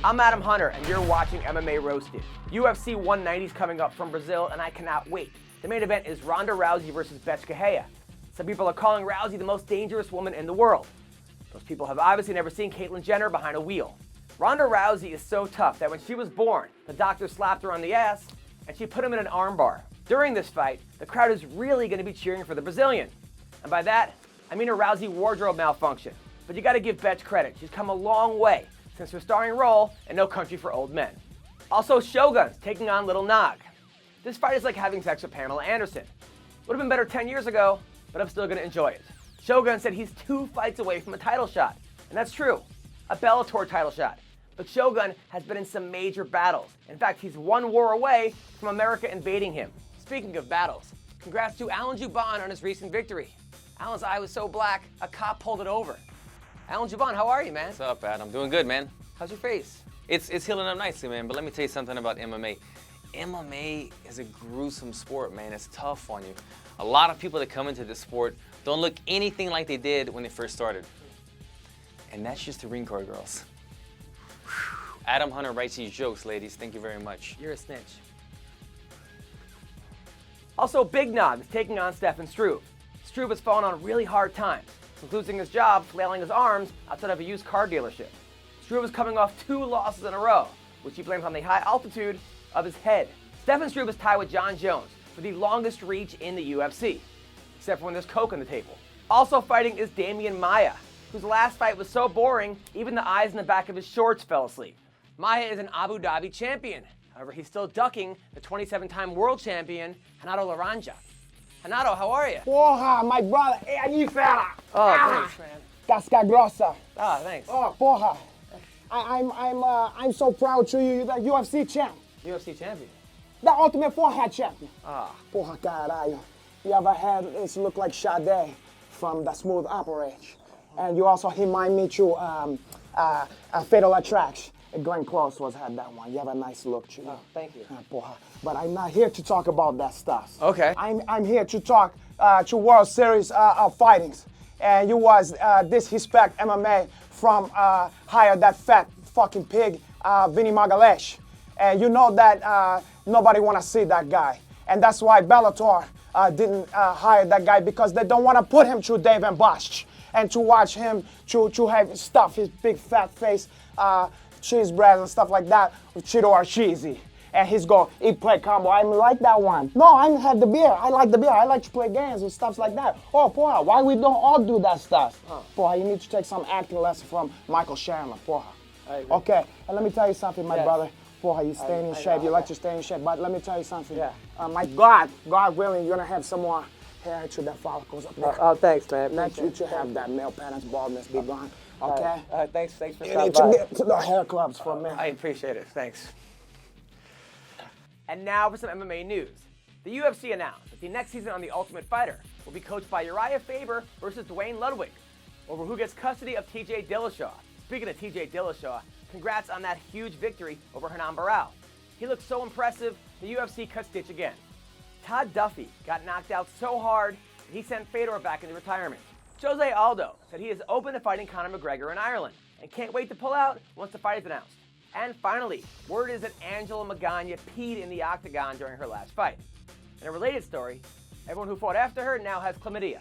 I'm Adam Hunter, and you're watching MMA Roasted. UFC 190 is coming up from Brazil, and I cannot wait. The main event is Ronda Rousey versus Bethe. Some people are calling Rousey the most dangerous woman in the world. Those people have obviously never seen Caitlyn Jenner behind a wheel. Ronda Rousey is so tough that when she was born, the doctor slapped her on the ass, and she put him in an armbar. During this fight, the crowd is really going to be cheering for the Brazilian. And by that, I mean a Rousey wardrobe malfunction. But you got to give Bethe credit. She's come a long way since her starring role in No Country for Old Men. Also, Shogun's taking on Little Nog. This fight is like having sex with Pamela Anderson. Would have been better 10 years ago, but I'm still going to enjoy it. Shogun said he's 2 fights away from a title shot, and that's true, a Bellator title shot. But Shogun has been in some major battles. In fact, he's 1 war away from America invading him. Speaking of battles, congrats to Alan Jouban on his recent victory. Alan's eye was so black, a cop pulled it over. Alan Jouban, how are you, man? What's up, Adam? Doing good, man. How's your face? It's healing up nicely, man, but let me tell you something about MMA. MMA is a gruesome sport, man. It's tough on you. A lot of people that come into this sport don't look anything like they did when they first started. And that's just the ring card girls. Adam Hunter writes these jokes, ladies. Thank you very much. You're a snitch. Also, Big Nog is taking on Stefan Struve. Struve has fallen on really hard times, since losing his job flailing his arms outside of a used car dealership. Struve is coming off 2 losses in a row, which he blames on the high altitude of his head. Stefan Struve is tied with Jon Jones for the longest reach in the UFC, except for when there's coke on the table. Also fighting is Damian Maia, whose last fight was so boring, even the eyes in the back of his shorts fell asleep. Maia is an Abu Dhabi champion. However, he's still ducking the 27-time world champion, Renato Laranja. Renato, how are you? Porra, my brother. Hey, aí, fera. Oh, thanks, man. Casca grossa. Oh, thanks. Oh, porra. I'm so proud to you. You're the UFC champ. UFC champion. The ultimate forehead champion. Ah. Porra, caralho. You ever had this look like Sade from the Smooth Operation? And you also remind me to Fatal Attraction. Glenn Close had that one. You have a nice look, too. Oh, thank you. Porra. But I'm not here to talk about that stuff. Okay. I'm here to talk to World Series of Fightings. And you was disrespect MMA from hire that fat fucking pig, Vinny Magalhães. And you know that nobody want to see that guy. And that's why Bellator didn't hire that guy, because they don't want to put him through Dave and Buster's and to watch him to have stuff his big fat face, cheese bread and stuff like that with Cheeto or cheesy. And he's going, eat, play combo. I like that one. No, I had the beer. I like the beer. I like to play games and stuff like that. Oh, porra, why we don't all do that stuff? Porra, you need to take some acting lesson from Michael Chandler, porra. Okay, and let me tell you something, my brother. Porra, you staying in shape. You like to stay in shape. But let me tell you something. Yeah. My God willing, you're going to have some more hair to the follicles up there. Oh, thanks, man. Not you to have that male pattern baldness be gone. Okay? Thanks for You stopping need to by. get to the hair clubs for me. I appreciate it. Thanks. And now for some MMA news. The UFC announced that the next season on The Ultimate Fighter will be coached by Urijah Faber versus Dwayne Ludwig over who gets custody of TJ Dillashaw. Speaking of TJ Dillashaw, congrats on that huge victory over Hernan Barao. He looked so impressive, the UFC cut stitch again. Todd Duffy got knocked out so hard that he sent Fedor back into retirement. Jose Aldo said he is open to fighting Conor McGregor in Ireland and can't wait to pull out once the fight is announced. And finally, word is that Angela Magana peed in the octagon during her last fight. In a related story, everyone who fought after her now has chlamydia.